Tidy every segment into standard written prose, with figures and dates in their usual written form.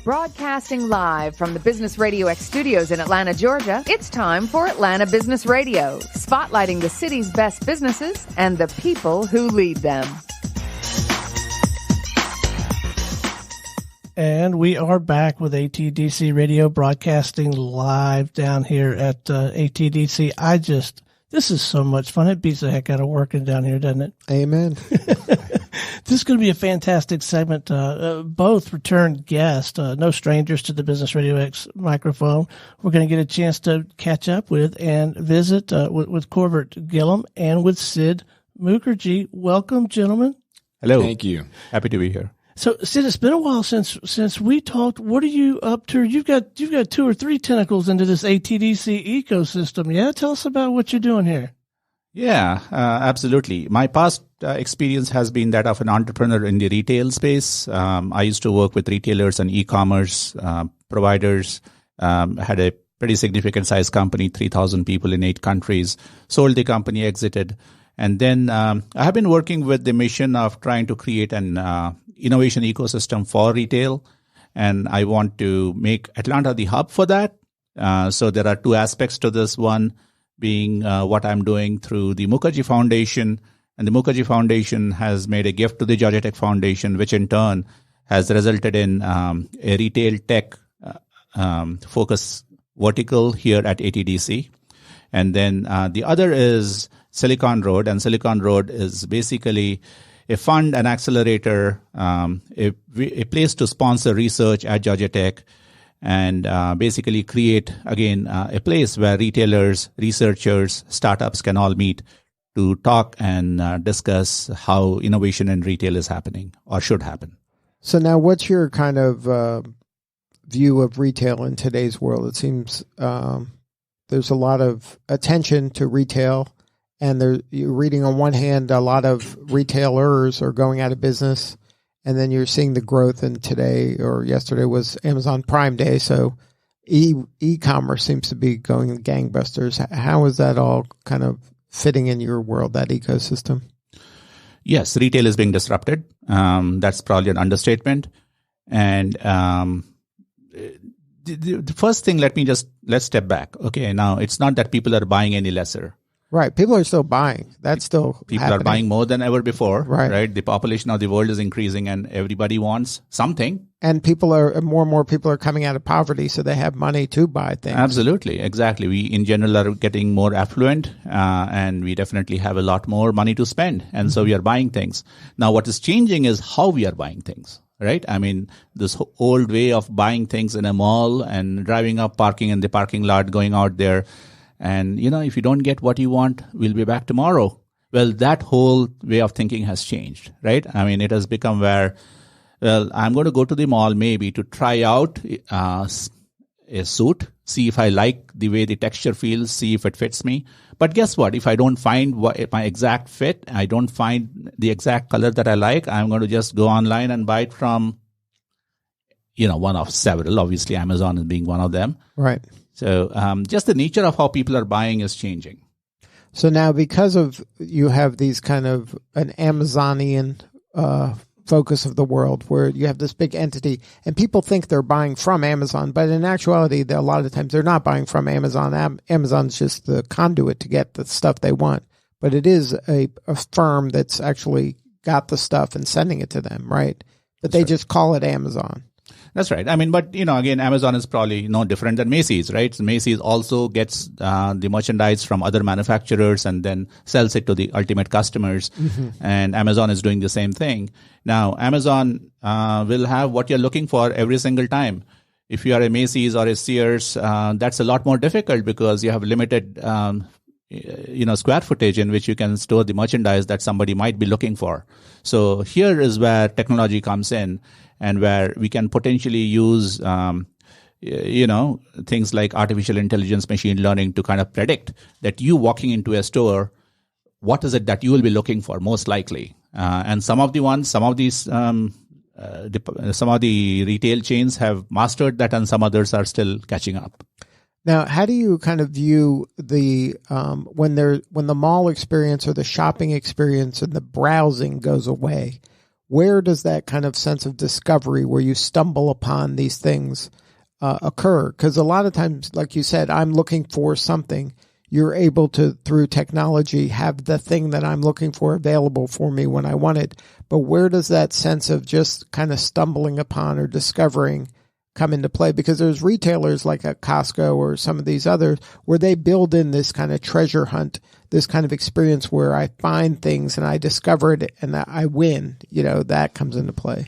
Broadcasting live from the Business Radio X studios in Atlanta, Georgia, it's time for Atlanta Business Radio, spotlighting the city's best businesses and the people who lead them. And we are back with ATDC Radio, broadcasting live down here at ATDC. This is so much fun. It beats the heck out of working down here, doesn't it? Amen. This is going to be a fantastic segment. Both returned guests, no strangers to the Business Radio X microphone. We're going to get a chance to catch up with and visit with Corbett, Gilliam, and with Sid Mookerji. Welcome, gentlemen. Hello. Thank you. Happy to be here. So, Sid, it's been a while since we talked. What are you up to? You've got 2 or 3 tentacles into this ATDC ecosystem. Yeah, tell us about what you're doing here. Yeah, absolutely. My past experience has been that of an entrepreneur in the retail space. I used to work with retailers and e-commerce providers. Had a pretty significant size company, 3,000 people in 8 countries. Sold the company, exited. And then I have been working with the mission of trying to create an innovation ecosystem for retail. And I want to make Atlanta the hub for that. So there are 2 aspects to this. One being what I'm doing through the Mookerji Foundation. And the Mookerji Foundation has made a gift to the Georgia Tech Foundation, which in turn has resulted in a retail tech focus vertical here at ATDC. And then the other is Silicon Road. And Silicon Road is basically a fund, an accelerator, a place to sponsor research at Georgia Tech, and basically create, again, a place where retailers, researchers, startups can all meet to talk and discuss how innovation in retail is happening or should happen. So now what's your kind of view of retail in today's world? It seems there's a lot of attention to retail. And you're reading on one hand, a lot of retailers are going out of business. And then you're seeing the growth. And today or yesterday was Amazon Prime Day. So e-commerce seems to be going gangbusters. How is that all kind of fitting in your world, that ecosystem? Yes, retail is being disrupted. That's probably an understatement. And the first thing, let's step back. Okay, now it's not that people are buying any lesser. Right. People are still buying. That's still People happening. are buying more than ever before. Right. The population of the world is increasing and everybody wants something. And more and more people are coming out of poverty, so they have money to buy things. Absolutely. Exactly. We, in general, are getting more affluent and we definitely have a lot more money to spend. And so we are buying things. Now, what is changing is how we are buying things. Right? I mean, this old way of buying things in a mall and driving up, parking in the parking lot, going out there. And, if you don't get what you want, we'll be back tomorrow. Well, that whole way of thinking has changed, right? I mean, it has become where, I'm going to go to the mall maybe to try out a suit, see if I like the way the texture feels, see if it fits me. But guess what? If I don't find my exact fit, I don't find the exact color that I like, I'm going to just go online and buy it from, one of several. Obviously, Amazon is being one of them. Right. So just the nature of how people are buying is changing. So now because of you have these kind of an Amazonian focus of the world where you have this big entity and people think they're buying from Amazon, but in actuality, a lot of times they're not buying from Amazon. Amazon's just the conduit to get the stuff they want. But it is a firm that's actually got the stuff and sending it to them, right? But they just call it Amazon. That's right. I mean, but, again, Amazon is probably no different than Macy's, right? So Macy's also gets the merchandise from other manufacturers and then sells it to the ultimate customers. Mm-hmm. And Amazon is doing the same thing. Now, Amazon will have what you're looking for every single time. If you are a Macy's or a Sears, that's a lot more difficult because you have limited, square footage in which you can store the merchandise that somebody might be looking for. So here is where technology comes in. And where we can potentially use, things like artificial intelligence, machine learning to kind of predict that you walking into a store, what is it that you will be looking for most likely? And some of the retail chains have mastered that, and some others are still catching up. Now, how do you kind of view the when the mall experience or the shopping experience and the browsing goes away? where does that kind of sense of discovery where you stumble upon these things occur? Because a lot of times, like you said, I'm looking for something. You're able to, through technology, have the thing that I'm looking for available for me when I want it. But where does that sense of just kind of stumbling upon or discovering come into play? Because there's retailers like a Costco or some of these others where they build in this kind of treasure hunt, this kind of experience where I find things and I discover it and I win. That comes into play.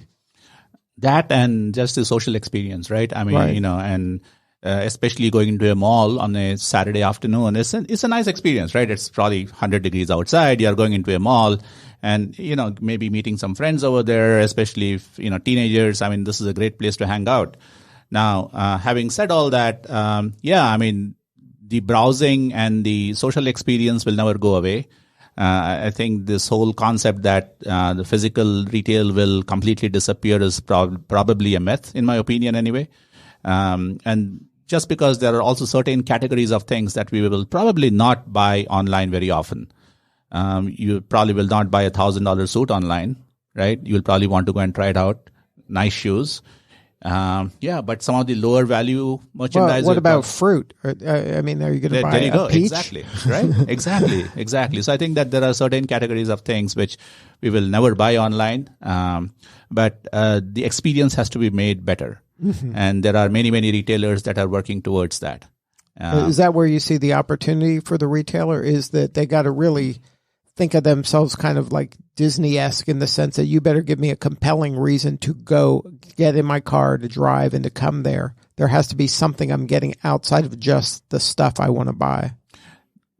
That and just the social experience, right? I mean, Right. And especially going into a mall on a Saturday afternoon, it's a nice experience, right? It's probably 100 degrees outside. You're going into a mall and, maybe meeting some friends over there, especially if, teenagers. I mean, this is a great place to hang out. Now, having said all that, the browsing and the social experience will never go away. I think this whole concept that the physical retail will completely disappear is probably a myth, in my opinion, anyway. And just because there are also certain categories of things that we will probably not buy online very often. You probably will not buy $1,000 suit online, right? You'll probably want to go and try it out. Nice shoes. But some of the lower value merchandise. Well, what about fruit? Are you going to buy a peach? Exactly, right? Exactly. So I think that there are certain categories of things which we will never buy online, but the experience has to be made better. Mm-hmm. And there are many, many retailers that are working towards that. Is that where you see the opportunity for the retailer? Is that they got to really think of themselves kind of like Disney-esque in the sense that you better give me a compelling reason to go get in my car to drive and to come there. There has to be something I'm getting outside of just the stuff I want to buy.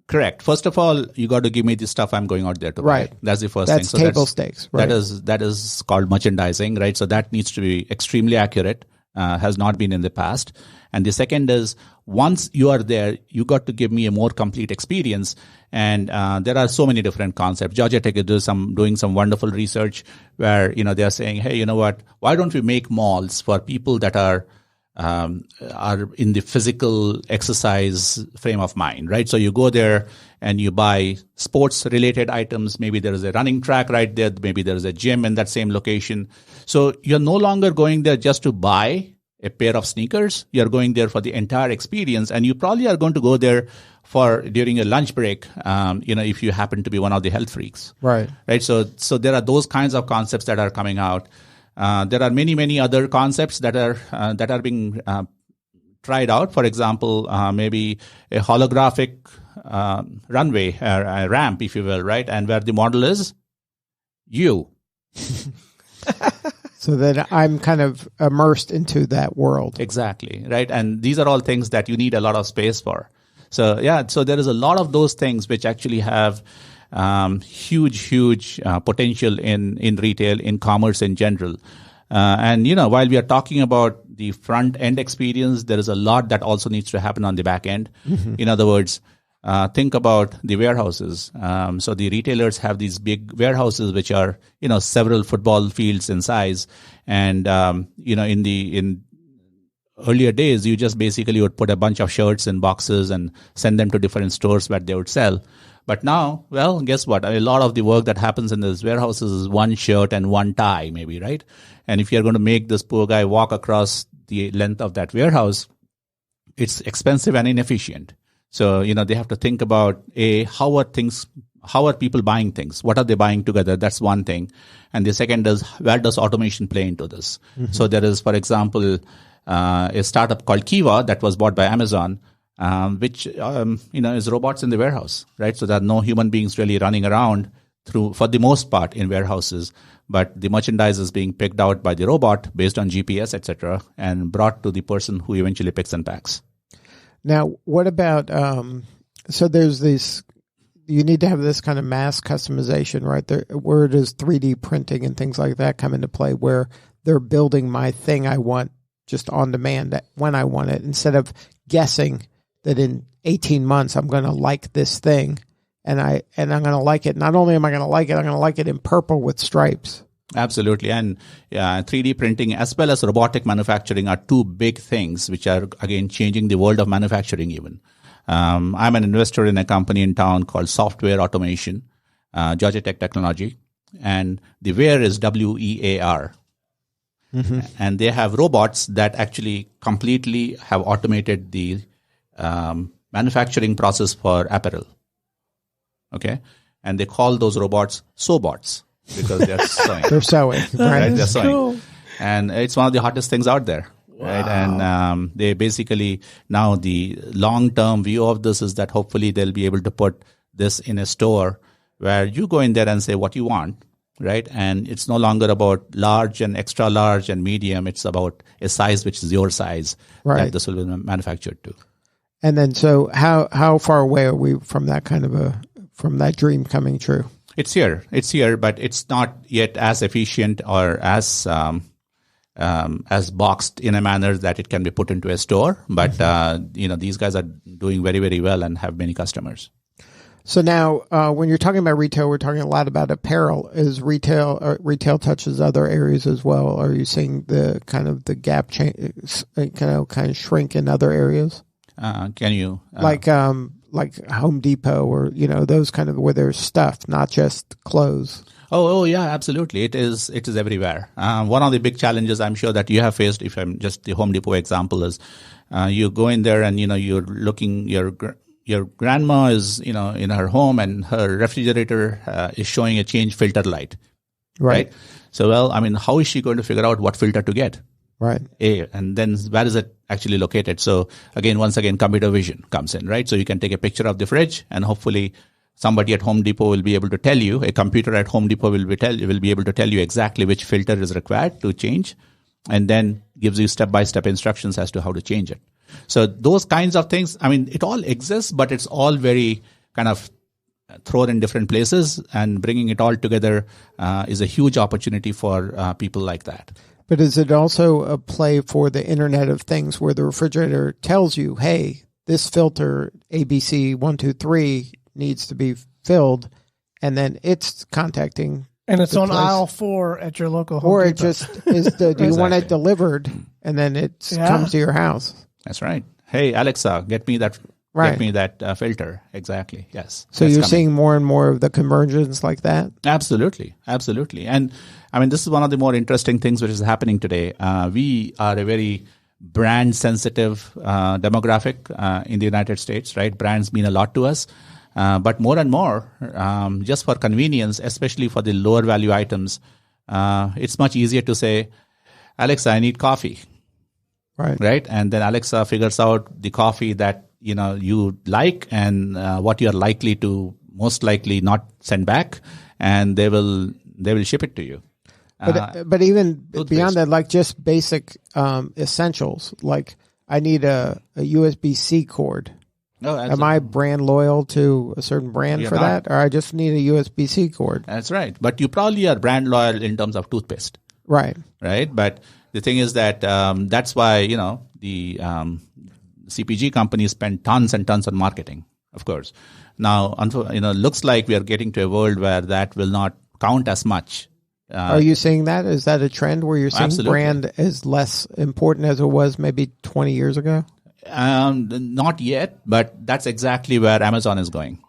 Correct. First of all, you got to give me the stuff I'm going out there to buy. That's the first thing. So table stakes. Right. That is called merchandising, right? So that needs to be extremely accurate. Has not been in the past. And the second is, once you are there, you got to give me a more complete experience. And there are so many different concepts. Georgia Tech is doing some wonderful research where they are saying, hey, you know what? Why don't we make malls for people that are in the physical exercise frame of mind, right? So you go there and you buy sports-related items. Maybe there is a running track right there. Maybe there is a gym in that same location. So you're no longer going there just to buy a pair of sneakers. You're going there for the entire experience, and you probably are going to go there during a lunch break, if you happen to be one of the health freaks. Right. So there are those kinds of concepts that are coming out. There are many, many other concepts that are being tried out. For example, maybe a holographic runway, a ramp, if you will, right? And where the model is you. So that I'm kind of immersed into that world. Exactly, right? And these are all things that you need a lot of space for. So there is a lot of those things which actually have huge potential in retail, in commerce in general. And while we are talking about the front end experience, there is a lot that also needs to happen on the back end. Mm-hmm. In other words, think about the warehouses. So the retailers have these big warehouses which are several football fields in size, and in earlier days, you just basically would put a bunch of shirts in boxes and send them to different stores where they would sell. But now, well, guess what? A lot of the work that happens in these warehouses is one shirt and one tie, maybe, right? And if you're going to make this poor guy walk across the length of that warehouse, it's expensive and inefficient. So, they have to think about, how are people buying things? What are they buying together? That's one thing. And the second is, where does automation play into this? Mm-hmm. So there is, for example, a startup called Kiva that was bought by Amazon, which is robots in the warehouse, right? So there are no human beings really running around for the most part in warehouses, but the merchandise is being picked out by the robot based on GPS, etc., and brought to the person who eventually picks and packs. Now, what about, so there's this, you need to have this kind of mass customization, right? There, where does 3D printing and things like that come into play, where they're building my thing I want just on demand when I want it, instead of guessing that in 18 months I'm going to like this thing, and I'm going to like it. Not only am I going to like it, I'm going to like it in purple with stripes. Absolutely. And 3D printing as well as robotic manufacturing are two big things which are, again, changing the world of manufacturing even. I'm an investor in a company in town called Software Automation, Georgia Tech Technology. and the wear is WEAR. And they have robots that actually completely have automated the manufacturing process for apparel. Okay, and they call those robots sewbots because they're sewing. They're sewing, right? They're sewing, cool. and it's one of the hottest things out there. Wow. Right, and they basically now the long-term view of this is that hopefully they'll be able to put this in a store where you go in there and say what you want, right? And it's no longer about large and extra large and medium. It's about a size which is your size that this will be manufactured to. And then, so how far away are we from that kind of from that dream coming true? It's here, but it's not yet as efficient or as boxed in a manner that it can be put into a store. But these guys are doing very, very well and have many customers. So now, when you're talking about retail, we're talking a lot about apparel. Is retail touches other areas as well? Are you seeing the kind of the gap change, kind of shrink in other areas? Can you like Home Depot or those kind of where there's stuff, not just clothes? Oh yeah, absolutely. It is everywhere. One of the big challenges I'm sure that you have faced, if I'm just the Home Depot example, is you go in there and you're looking your grandma is in her home and her refrigerator is showing a change filter light, right? So how is she going to figure out what filter to get? Right. And then where is it actually located? So once again, computer vision comes in, right? So you can take a picture of the fridge and hopefully somebody at Home Depot will be able to tell you, a computer at Home Depot will be able to tell you exactly which filter is required to change, and then gives you step-by-step instructions as to how to change it. So those kinds of things, it all exists, but it's all very kind of thrown in different places, and bringing it all together is a huge opportunity for people like that. But is it also a play for the Internet of Things where the refrigerator tells you, hey, this filter ABC 123 needs to be filled, and then it's contacting and it's on place. aisle 4 at your local Home Or Depot. it just is do you want it delivered, and then it comes to your house. That's right. Hey, Alexa, get me that filter. Exactly. Yes. So you're seeing more and more of the convergence like that? Absolutely. And this is one of the more interesting things which is happening today. We are a very brand sensitive demographic in the United States, right? Brands mean a lot to us. But more and more, just for convenience, especially for the lower value items, it's much easier to say, Alexa, I need coffee. Right. And then Alexa figures out the coffee that you like and what you're likely to most likely not send back, and they will ship it to you. But even beyond that, like just basic essentials, like I need a USB-C cord. Oh, am I brand loyal to a certain brand for that, or I just need a USB-C cord? That's right. But you probably are brand loyal in terms of toothpaste. Right. But the thing is that that's why the CPG companies spend tons and tons on marketing, of course. Now, looks like we are getting to a world where that will not count as much. Are you seeing that? Is that a trend where you're seeing absolutely. Brand is less important as it was maybe 20 years ago? Not yet, but that's exactly where Amazon is going.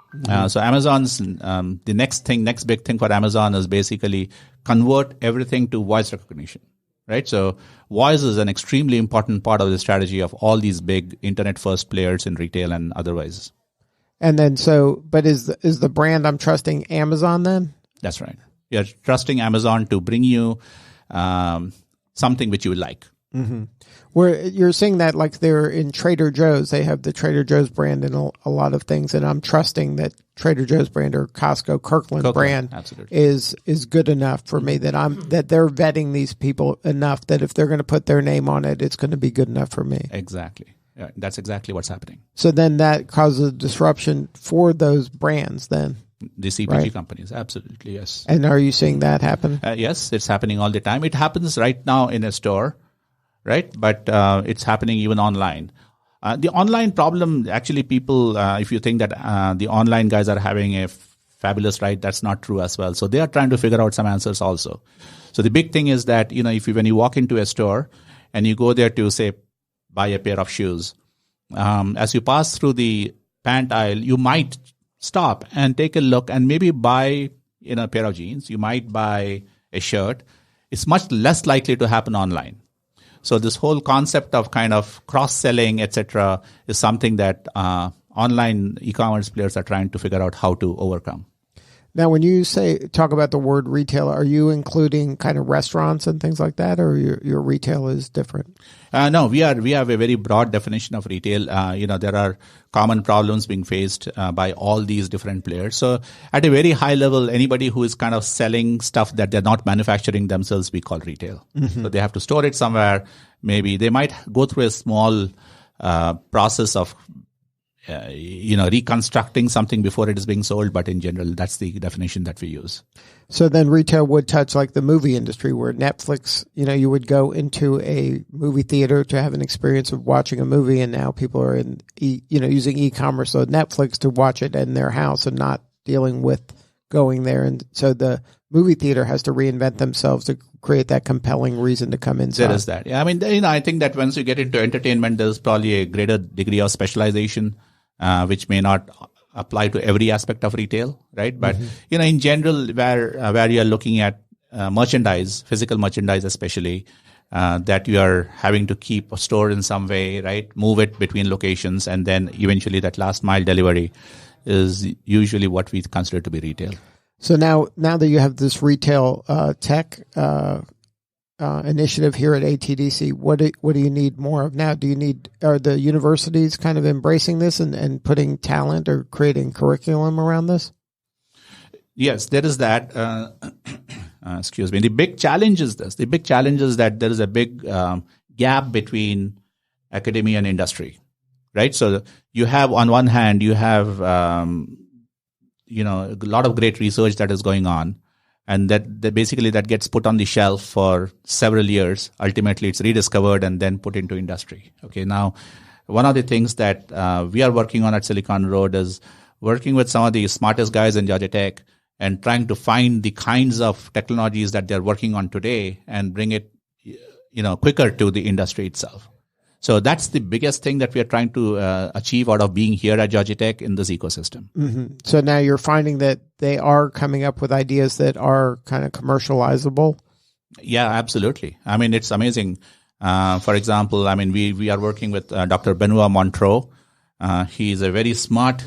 So Amazon's the next big thing for Amazon is basically convert everything to voice recognition. Right. So voice is an extremely important part of the strategy of all these big internet first players in retail and otherwise. And then but is the brand I'm trusting Amazon then? That's right. You're trusting Amazon to bring you something which you like. Mm-hmm. Where you're saying that like they're in Trader Joe's, they have the Trader Joe's brand in a lot of things, and I'm trusting that Trader Joe's brand or Costco Kirkland brand is good enough for me that they're vetting these people enough that if they're going to put their name on it, it's going to be good enough for me. Exactly. Yeah, that's exactly what's happening. So then that causes a disruption for those brands then. The CPG companies, absolutely, yes. And are you seeing that happen? Yes, it's happening all the time. It happens right now in a store. Right, but it's happening even online. The online problem, actually, people, if you think that the online guys are having a fabulous ride, that's not true as well. So they are trying to figure out some answers also. So the big thing is that when you walk into a store and you go there to say buy a pair of shoes, as you pass through the pant aisle, you might stop and take a look and maybe buy a pair of jeans, you might buy a shirt. It's much less likely to happen online. So this whole concept of kind of cross-selling, etc., is something that online e-commerce players are trying to figure out how to overcome. Now, when you talk about the word retail, are you including kind of restaurants and things like that, or your retail is different? No, we have a very broad definition of retail. There are common problems being faced by all these different players. So at a very high level, anybody who is kind of selling stuff that they're not manufacturing themselves, we call retail. Mm-hmm. So they have to store it somewhere. Maybe they might go through a small process of reconstructing something before it is being sold. But in general, that's the definition that we use. So then retail would touch like the movie industry where Netflix, you would go into a movie theater to have an experience of watching a movie. And now people are using e-commerce, so Netflix to watch it in their house and not dealing with going there. And so the movie theater has to reinvent themselves to create that compelling reason to come inside. There is that. Yeah. I mean, I think that once you get into entertainment, there's probably a greater degree of specialization. Which may not apply to every aspect of retail, right? But, in general, where you're looking at merchandise, physical merchandise especially, that you are having to keep stored in some way, right? Move it between locations, and then eventually that last mile delivery is usually what we consider to be retail. So now that you have this retail tech initiative here at ATDC, what do you need more of now? Are the universities kind of embracing this and putting talent or creating curriculum around this? Yes, there is that. Excuse me. The big challenge is this. The big challenge is that there is a big gap between academia and industry, right? So you have, on one hand, you have a lot of great research that is going on. And that basically that gets put on the shelf for several years. Ultimately, it's rediscovered and then put into industry. Okay. Now, one of the things that we are working on at Silicon Road is working with some of the smartest guys in Georgia Tech and trying to find the kinds of technologies that they're working on today and bring it, quicker to the industry itself. So that's the biggest thing that we are trying to achieve out of being here at Georgia Tech in this ecosystem. Mm-hmm. So now you're finding that they are coming up with ideas that are kind of commercializable? Yeah, absolutely. I mean, it's amazing. For example, I mean, we are working with Dr. Benoit Montreux. He's a very smart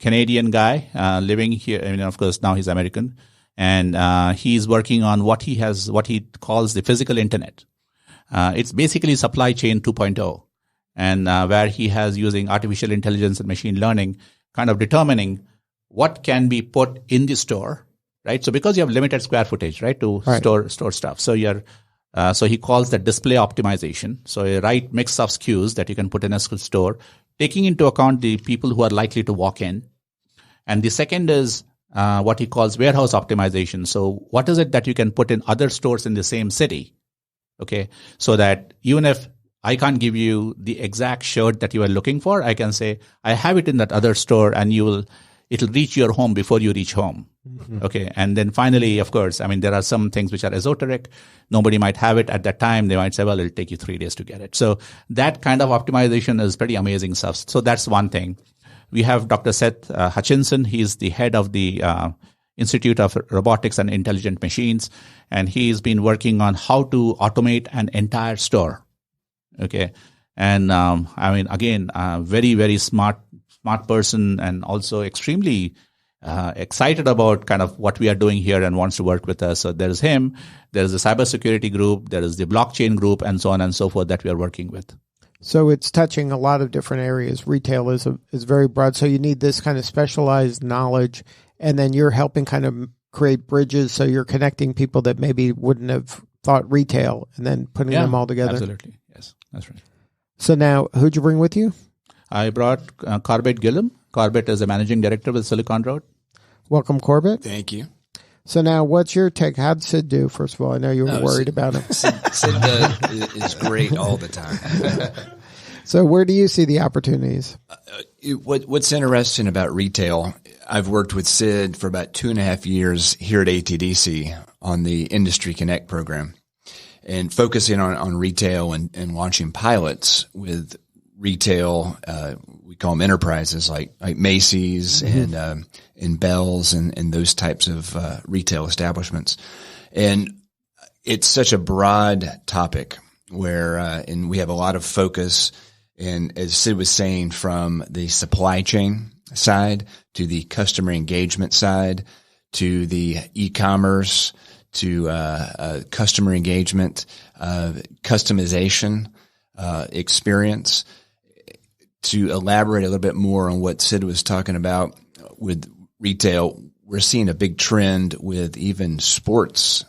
Canadian guy living here. I mean, of course, now he's American. And he's working on what he calls the physical internet. It's basically supply chain 2.0, and where he has using artificial intelligence and machine learning kind of determining what can be put in the store, right? So because you have limited square footage, right, to store stuff. So so he calls that display optimization. So a right mix of SKUs that you can put in a store, taking into account the people who are likely to walk in. And the second is what he calls warehouse optimization. So what is it that you can put in other stores in the same city? Okay, so that even if I can't give you the exact shirt that you are looking for, I can say, I have it in that other store and it'll reach your home before you reach home. Mm-hmm. Okay, and then finally, of course, I mean, there are some things which are esoteric. Nobody might have it at that time. They might say, well, it'll take you 3 days to get it. So that kind of optimization is pretty amazing stuff. So that's one thing. We have Dr. Seth Hutchinson. He's the head of the Institute of Robotics and Intelligent Machines, and he's been working on how to automate an entire store. Okay, and I mean, again, very, very smart person, and also extremely excited about kind of what we are doing here and wants to work with us. So there's him, there's the cybersecurity group, there is the blockchain group, and so on and so forth that we are working with. So it's touching a lot of different areas. Retail is very broad. So you need this kind of specialized knowledge, and then you're helping kind of create bridges. So you're connecting people that maybe wouldn't have thought retail and then putting them all together. Absolutely. Yes, that's right. So now who'd you bring with you? I brought Corbett Gilliam. Corbett is a managing director with Silicon Road. Welcome, Corbett. Thank you. So now what's your take? How'd Sid do, first of all? I know you were worried about him. Sid is great all the time. So where do you see the opportunities? What's interesting about retail, I've worked with Sid for about 2.5 years here at ATDC on the Industry Connect program and focusing on retail and launching pilots with retail, we call them enterprises like Macy's and Bell's and those types of retail establishments. And it's such a broad topic where, and we have a lot of focus, and as Sid was saying, from the supply chain side to the customer engagement side to the e-commerce to customer engagement, customization, experience. To elaborate a little bit more on what Sid was talking about with retail, we're seeing a big trend with even sports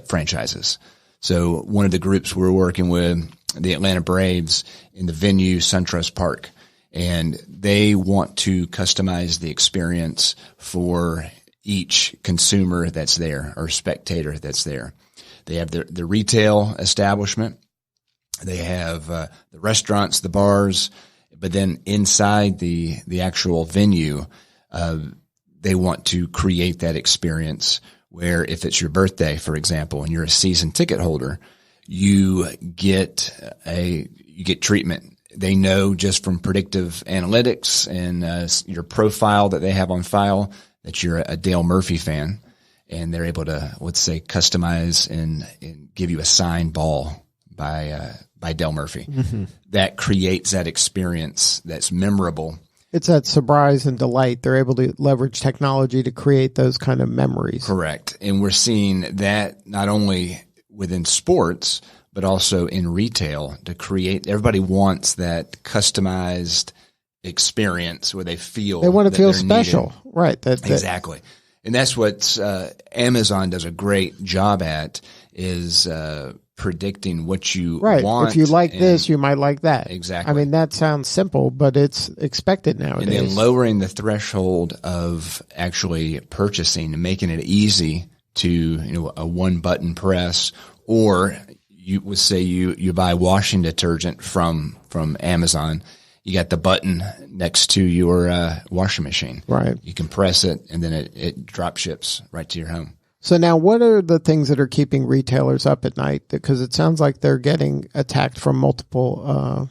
franchises. So one of the groups we're working with, the Atlanta Braves, in the venue SunTrust Park, and they want to customize the experience for each consumer that's there or spectator that's there. They have the retail establishment. They have the restaurants, the bars, but then inside the actual venue, they want to create that experience where if it's your birthday, for example, and you're a season ticket holder, you get treatment. They know just from predictive analytics and your profile that they have on file that you're a Dale Murphy fan, and they're able to, let's say, customize and give you a signed ball by Dale Murphy. Mm-hmm. That creates that experience that's memorable. It's that surprise and delight. They're able to leverage technology to create those kind of memories. Correct. And we're seeing that not only within sports, but also in retail to create. Everybody wants that customized experience where they want to feel special. Needed. Right. Exactly. And that's what Amazon does a great job at, is predicting what you want. If you like this, you might like that. Exactly. I mean, that sounds simple, but it's expected nowadays. And then lowering the threshold of actually purchasing and making it easy to, a one button press, or you would say you buy washing detergent from Amazon. You got the button next to your washing machine. Right. You can press it, and then it drop ships right to your home. So now what are the things that are keeping retailers up at night? Because it sounds like they're getting attacked from multiple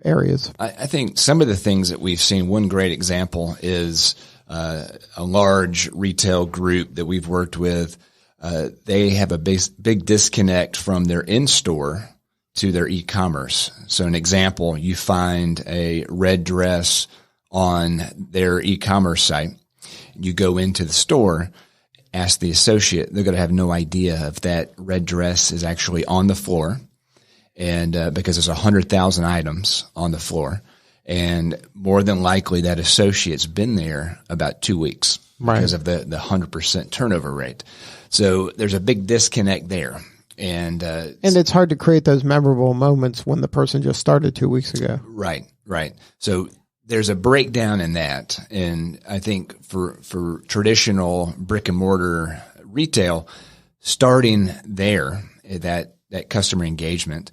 areas. I think some of the things that we've seen, one great example is a large retail group that we've worked with. They have a big disconnect from their in-store to their e-commerce. So an example, you find a red dress on their e-commerce site. You go into the store, ask the associate, they're going to have no idea if that red dress is actually on the floor, and because there's 100,000 items on the floor, and more than likely that associate's been there about 2 weeks because of the 100% turnover rate. So there's a big disconnect there. And it's hard to create those memorable moments when the person just started 2 weeks ago. Right. So there's a breakdown in that. And I think for traditional brick and mortar retail, starting there, that customer engagement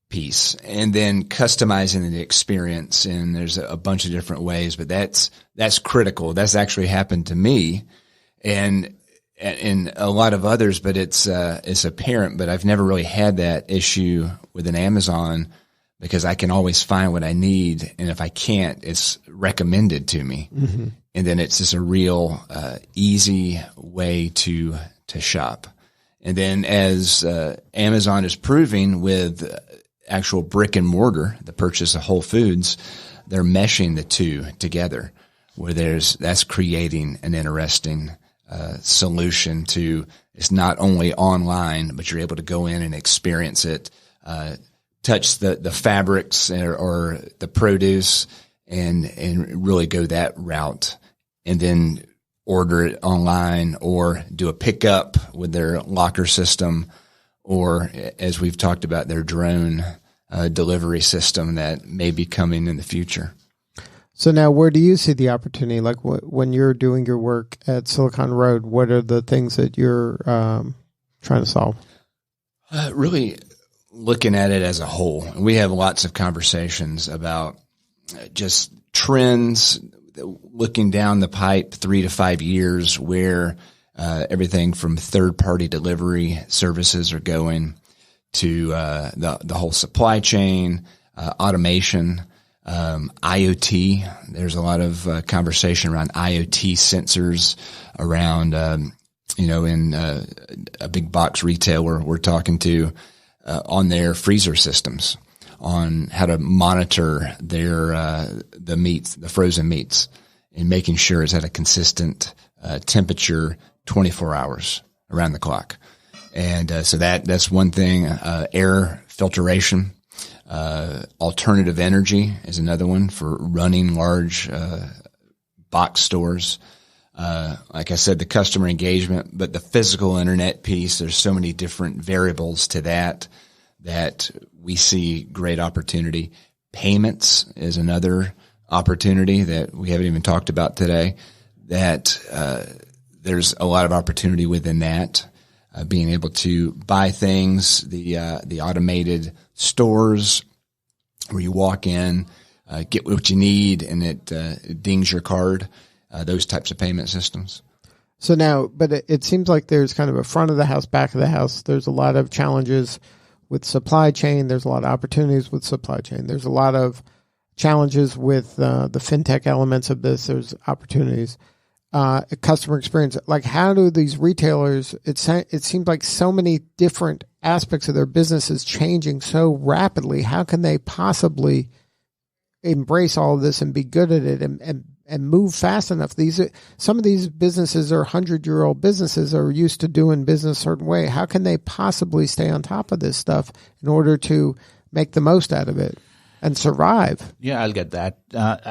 piece, and then customizing the experience. And there's a bunch of different ways, but that's critical. That's actually happened to me and a lot of others, but it's apparent, but I've never really had that issue with an Amazon, because I can always find what I need. And if I can't, it's recommended to me. Mm-hmm. And then it's just a real, easy way to shop. And then as, Amazon is proving with actual brick and mortar, the purchase of Whole Foods, they're meshing the two together, where that's creating an interesting, solution to, it's not only online, but you're able to go in and experience it, touch the fabrics or the produce and really go that route, and then order it online or do a pickup with their locker system, or as we've talked about, their drone delivery system that may be coming in the future. So now where do you see the opportunity? Like when you're doing your work at Silicon Road, what are the things that you're trying to solve? Really looking at it as a whole. We have lots of conversations about just trends, looking down the pipe 3 to 5 years, where everything from third-party delivery services are going to the whole supply chain, automation, IoT. There's a lot of conversation around IoT sensors around, in a big box retailer we're talking to on their freezer systems, on how to monitor their the meats, the frozen meats, and making sure it's at a consistent temperature 24 hours around the clock. And so that's one thing. Air filtration, alternative energy is another one for running large box stores. Like I said, the customer engagement, but the physical internet piece, there's so many different variables to that we see great opportunity. Payments is another opportunity that we haven't even talked about today, that there's a lot of opportunity within that. Being able to buy things, the automated stores where you walk in, get what you need, and it dings your card. Those types of payment systems. So now, but it seems like there's kind of a front of the house, back of the house. There's a lot of challenges with supply chain. There's a lot of opportunities with supply chain. There's a lot of challenges with the fintech elements of this. There's opportunities. Customer experience. Like, how do these retailers, it seems like so many different aspects of their business is changing so rapidly. How can they possibly embrace all of this and be good at it and move fast enough? Some of these businesses are 100-year-old businesses, are used to doing business a certain way. How can they possibly stay on top of this stuff in order to make the most out of it and survive? Yeah, I'll get that.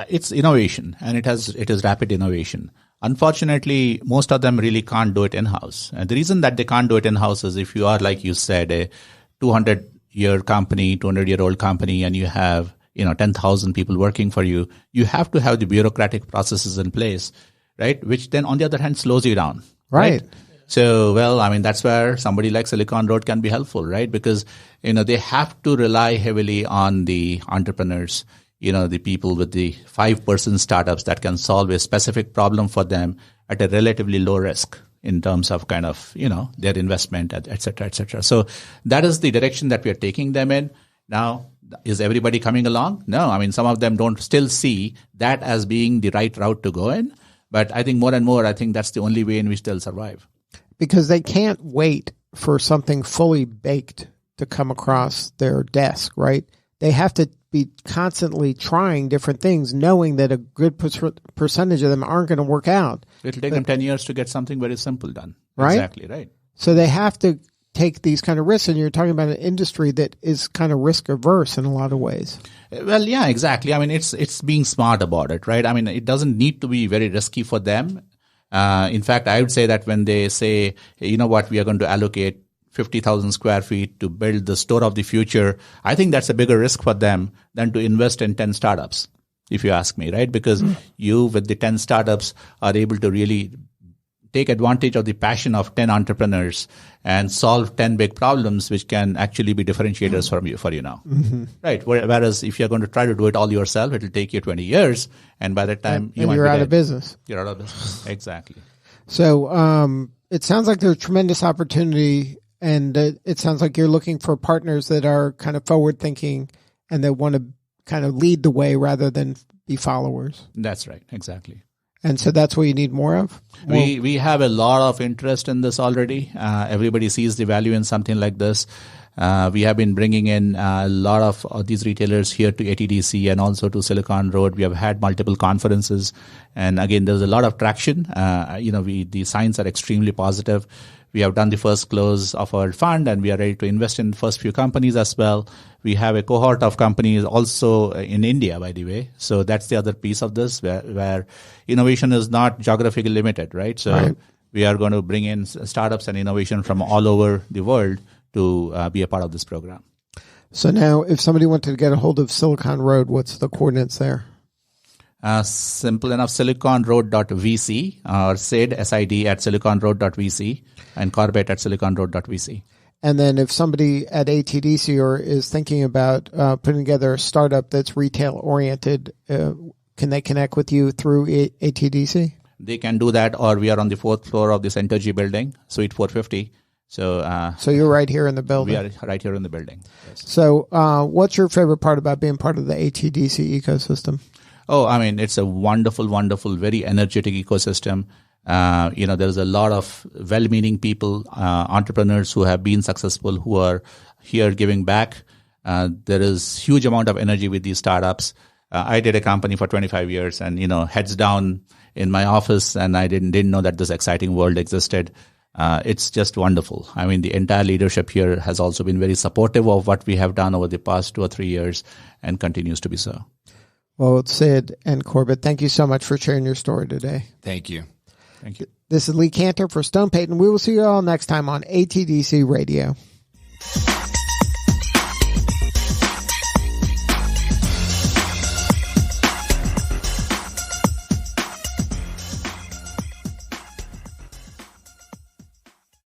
It's innovation, and it is rapid innovation. Unfortunately, most of them really can't do it in-house. And the reason that they can't do it in-house is if you are, like you said, a 200-year company, 200-year-old company, and you have 10,000 people working for you, you have to have the bureaucratic processes in place, right? Which then, on the other hand, slows you down. Right. So, that's where somebody like Silicon Road can be helpful, right? Because, they have to rely heavily on the entrepreneurs, the people with the 5-person startups that can solve a specific problem for them at a relatively low risk in terms of kind of, their investment, et cetera, et cetera. So that is the direction that we are taking them in. Now, is everybody coming along? No. Some of them don't still see that as being the right route to go in. But I think more and more, I think that's the only way in which they'll survive. Because they can't wait for something fully baked to come across their desk, right? They have to be constantly trying different things, knowing that a good percentage of them aren't going to work out. It'll take them 10 years to get something very simple done. Right? Exactly, right. So they have to take these kind of risks, and you're talking about an industry that is kind of risk averse in a lot of ways. Well, yeah, exactly. It's being smart about it, right? It doesn't need to be very risky for them. In fact, I would say that when they say, hey, you know what, we are going to allocate 50,000 square feet to build the store of the future, I think that's a bigger risk for them than to invest in 10 startups, if you ask me, right? Because you, with the 10 startups, are able to really take advantage of the passion of 10 entrepreneurs and solve 10 big problems, which can actually be differentiators for you now. Mm-hmm. Right. Whereas if you're going to try to do it all yourself, it'll take you 20 years. And by that time, you're out of business. You're out of business. Exactly. So it sounds like there's tremendous opportunity, and it sounds like you're looking for partners that are kind of forward thinking and that want to kind of lead the way rather than be followers. That's right. Exactly. And so that's what you need more of? We have a lot of interest in this already. Everybody sees the value in something like this. We have been bringing in a lot of these retailers here to ATDC and also to Silicon Road. We have had multiple conferences. And again, there's a lot of traction. The signs are extremely positive. We have done the first close of our fund, and we are ready to invest in the first few companies as well. We have a cohort of companies also in India, by the way. So that's the other piece of this, where innovation is not geographically limited, right? So we are going to bring in startups and innovation from all over the world to be a part of this program. So now, if somebody wanted to get a hold of Silicon Road, what's the coordinates there? Simple enough, siliconroad.vc or Sid, SID at siliconroad.vc and Corbett at siliconroad.vc. And then if somebody at ATDC or is thinking about putting together a startup that's retail-oriented, can they connect with you through ATDC? They can do that, or we are on the 4th floor of the Centergy building, Suite 450. So you're right here in the building. We are right here in the building. Yes. So what's your favorite part about being part of the ATDC ecosystem? Oh, I mean, it's a wonderful, wonderful, very energetic ecosystem. There's a lot of well-meaning people, entrepreneurs who have been successful, who are here giving back. There is huge amount of energy with these startups. I did a company for 25 years and, heads down in my office, and I didn't know that this exciting world existed. It's just wonderful. I mean, the entire leadership here has also been very supportive of what we have done over the past 2 or 3 years and continues to be so. Well, Sid and Corbett, thank you so much for sharing your story today. Thank you. Thank you. This is Lee Cantor for Stone Payton. We will see you all next time on ATDC Radio.